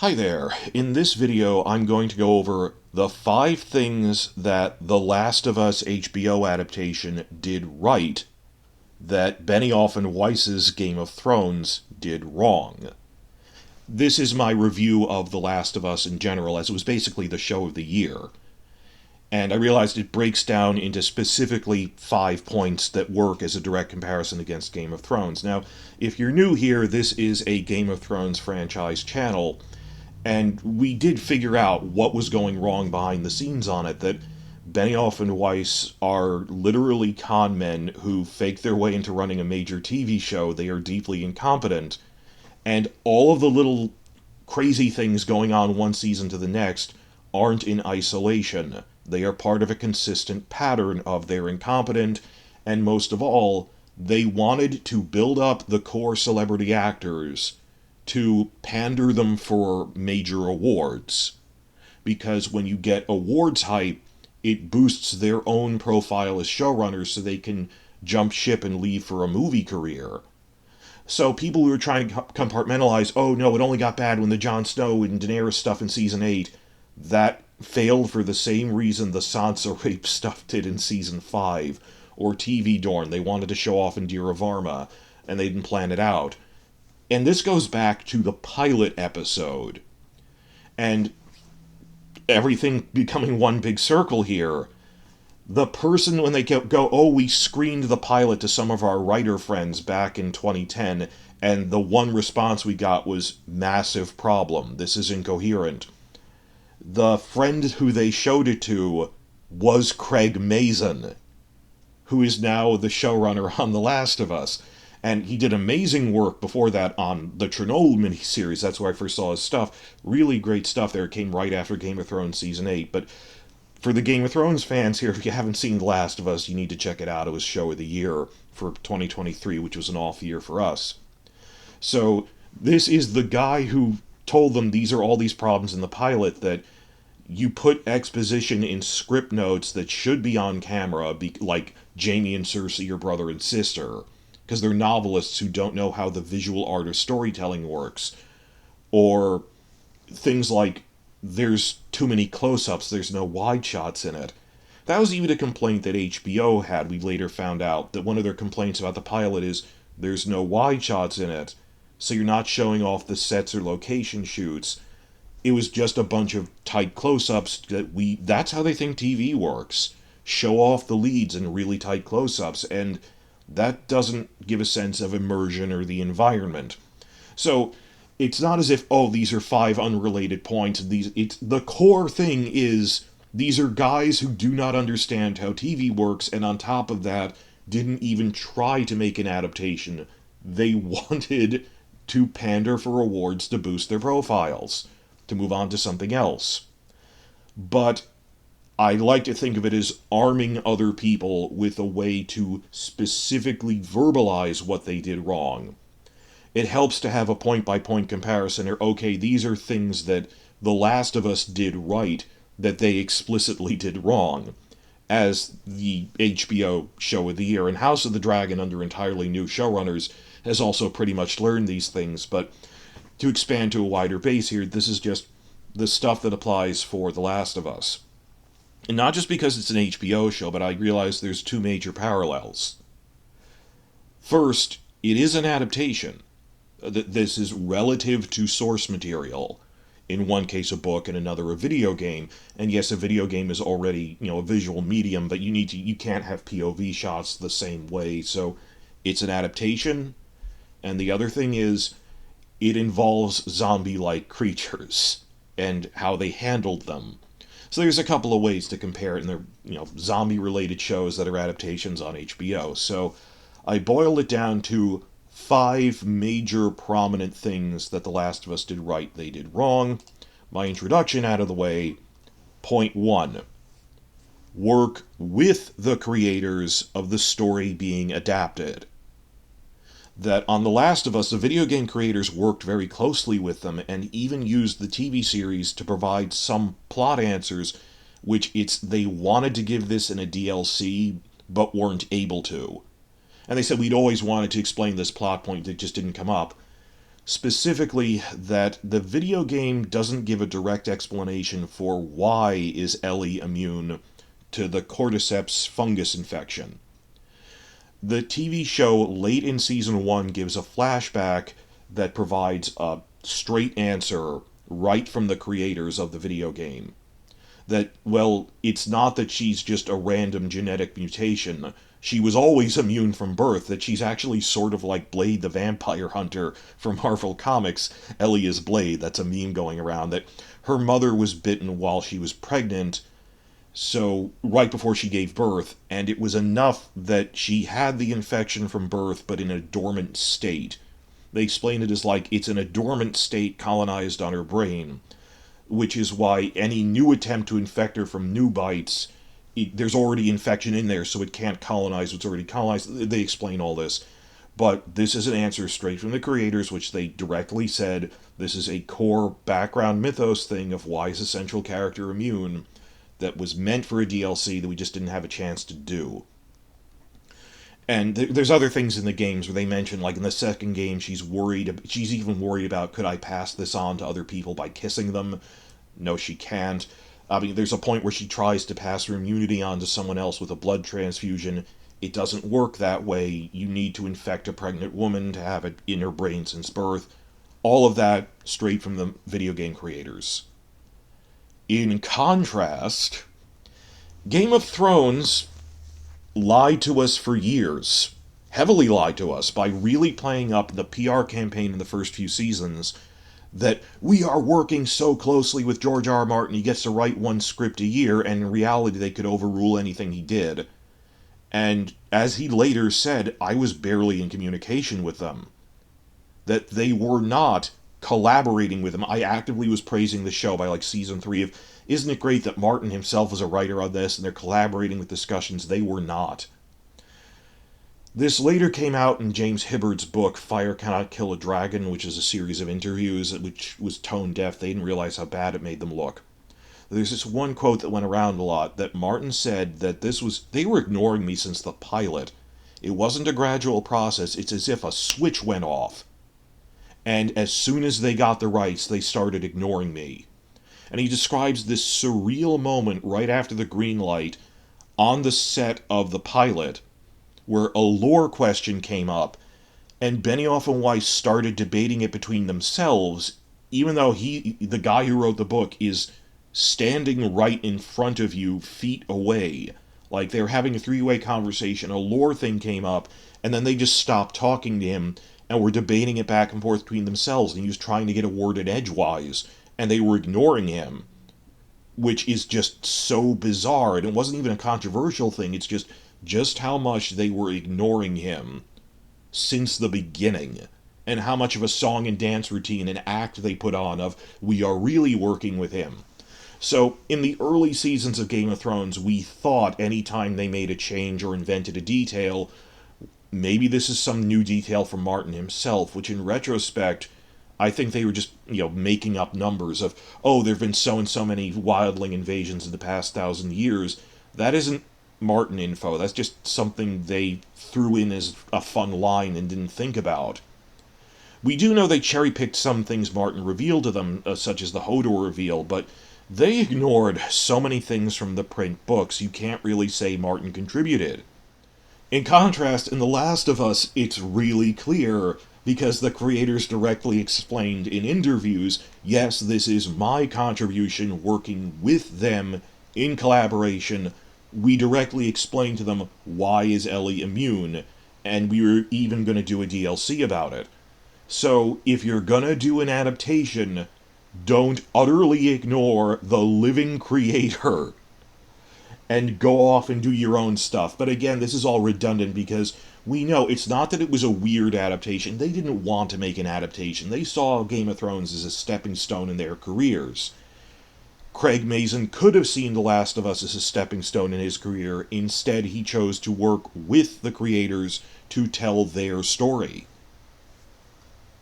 Hi there. In this video, I'm going to go over the 5 things that The Last of Us HBO adaptation did right that Benioff and Weiss's Game of Thrones did wrong. This is my review of The Last of Us in general, as it was basically the show of the year. And I realized it breaks down into specifically 5 points that work as a direct comparison against Game of Thrones. Now, if you're new here, this is a Game of Thrones franchise channel, and we did figure out what was going wrong behind the scenes on it, that Benioff and Weiss are literally con men who fake their way into running a major TV show. They are deeply incompetent, and all of the little crazy things going on one season to the next aren't in isolation. They are part of a consistent pattern of they're incompetent, and most of all, they wanted to build up the core celebrity actors to pander them for major awards. Because when you get awards hype, it boosts their own profile as showrunners so they can jump ship and leave for a movie career. So people who are trying to compartmentalize, oh no, it only got bad when the Jon Snow and Daenerys stuff in season 8, that failed for the same reason the Sansa rape stuff did in season 5, or TV Dorn, they wanted to show off Indira Varma, and they didn't plan it out. And this goes back to the pilot episode. And everything becoming one big circle here. The person, when they go, oh, we screened the pilot to some of our writer friends back in 2010, and the one response we got was, massive problem, this is incoherent. The friend who they showed it to was Craig Mazin, who is now the showrunner on The Last of Us. And he did amazing work before that on the Chernobyl miniseries. That's where I first saw his stuff. Really great stuff there. It came right after Game of Thrones Season 8. But for the Game of Thrones fans here, if you haven't seen The Last of Us, you need to check it out. It was Show of the Year for 2023, which was an off year for us. So this is the guy who told them these are all these problems in the pilot, that you put exposition in script notes that should be on camera, like Jaime and Cersei, your brother and sister, because they're novelists who don't know how the visual art of storytelling works. Or things like, there's too many close-ups, there's no wide shots in it. That was even a complaint that HBO had. We later found out that one of their complaints about the pilot is, there's no wide shots in it, so you're not showing off the sets or location shoots. It was just a bunch of tight close-ups that's how they think TV works. Show off the leads in really tight close-ups, and that doesn't give a sense of immersion or the environment. So it's not as if, oh, these are 5 unrelated points. The core thing is, these are guys who do not understand how TV works, and on top of that, didn't even try to make an adaptation. They wanted to pander for awards to boost their profiles, to move on to something else. But I like to think of it as arming other people with a way to specifically verbalize what they did wrong. It helps to have a point-by-point comparison, or, okay, these are things that The Last of Us did right that they explicitly did wrong, as the HBO show of the year. And House of the Dragon, under entirely new showrunners, has also pretty much learned these things. But to expand to a wider base here, this is just the stuff that applies for The Last of Us. And not just because it's an HBO show, but I realize there's 2 major parallels. First, it is an adaptation. This is relative to source material. In one case a book, and another a video game. And yes, a video game is already, a visual medium, but you can't have POV shots the same way. So it's an adaptation. And the other thing is, it involves zombie-like creatures and how they handled them. So there's a couple of ways to compare it, and they're, zombie-related shows that are adaptations on HBO. So I boil it down to 5 major prominent things that The Last of Us did right, they did wrong. My introduction out of the way. Point 1. Work with the creators of the story being adapted. That on The Last of Us, the video game creators worked very closely with them, and even used the TV series to provide some plot answers, which they wanted to give this in a DLC, but weren't able to. And they said, we'd always wanted to explain this plot point that just didn't come up. Specifically, that the video game doesn't give a direct explanation for why is Ellie immune to the cordyceps fungus infection. The TV show late in season 1 gives a flashback that provides a straight answer right from the creators of the video game. That, well, it's not that she's just a random genetic mutation. She was always immune from birth, that she's actually sort of like Blade the Vampire Hunter from Marvel Comics. Ellie is Blade, that's a meme going around, that her mother was bitten while she was pregnant, so right before she gave birth, and it was enough that she had the infection from birth but in a dormant state. They explain it as like it's in a dormant state colonized on her brain, which is why any new attempt to infect her from new bites, there's already infection in there, so it can't colonize what's already colonized. They explain all this. But this is an answer straight from the creators, which they directly said this is a core background mythos thing of why is a central character immune that was meant for a DLC that we just didn't have a chance to do. And there's other things in the games where they mention, like in the second game, she's even worried about, could I pass this on to other people by kissing them? No, she can't. I mean, there's a point where she tries to pass her immunity on to someone else with a blood transfusion. It doesn't work that way. You need to infect a pregnant woman to have it in her brain since birth. All of that straight from the video game creators. In contrast, Game of Thrones lied to us for years, heavily lied to us, by really playing up the PR campaign in the first few seasons that we are working so closely with George R. R. Martin, he gets to write one script a year, and in reality they could overrule anything he did. And as he later said, I was barely in communication with them. That they were not collaborating with him. I actively was praising the show by like season 3 of, isn't it great that Martin himself was a writer on this and they're collaborating with discussions? They were not. This later came out in James Hibbard's book, Fire Cannot Kill a Dragon, which is a series of interviews which was tone deaf. They didn't realize how bad it made them look. There's this one quote that went around a lot that Martin said that they were ignoring me since the pilot. It wasn't a gradual process, it's as if a switch went off. And as soon as they got the rights, they started ignoring me. And he describes this surreal moment right after the green light on the set of the pilot where a lore question came up and Benioff and Weiss started debating it between themselves, even though the guy who wrote the book, is standing right in front of you, feet away. Like they were having a three-way conversation, a lore thing came up, and then they just stopped talking to him and were debating it back and forth between themselves, and he was trying to get a word in edgewise, and they were ignoring him, which is just so bizarre. And it wasn't even a controversial thing, it's just how much they were ignoring him since the beginning, and how much of a song and dance routine and act they put on of, we are really working with him. So, in the early seasons of Game of Thrones, we thought anytime they made a change or invented a detail, maybe this is some new detail from Martin himself, which in retrospect, I think they were just, making up numbers of, oh, there have been so and so many wildling invasions in the past 1,000 years. That isn't Martin info. That's just something they threw in as a fun line and didn't think about. We do know they cherry-picked some things Martin revealed to them, such as the Hodor reveal, but they ignored so many things from the print books you can't really say Martin contributed. In contrast, in The Last of Us, it's really clear, because the creators directly explained in interviews, yes, this is my contribution working with them in collaboration. We directly explained to them why is Ellie immune, and we were even going to do a DLC about it. So, if you're going to do an adaptation, don't utterly ignore the living creator and go off and do your own stuff. But again, this is all redundant because we know it's not that it was a weird adaptation. They didn't want to make an adaptation. They saw Game of Thrones as a stepping stone in their careers. Craig Mazin could have seen The Last of Us as a stepping stone in his career. Instead, he chose to work with the creators to tell their story.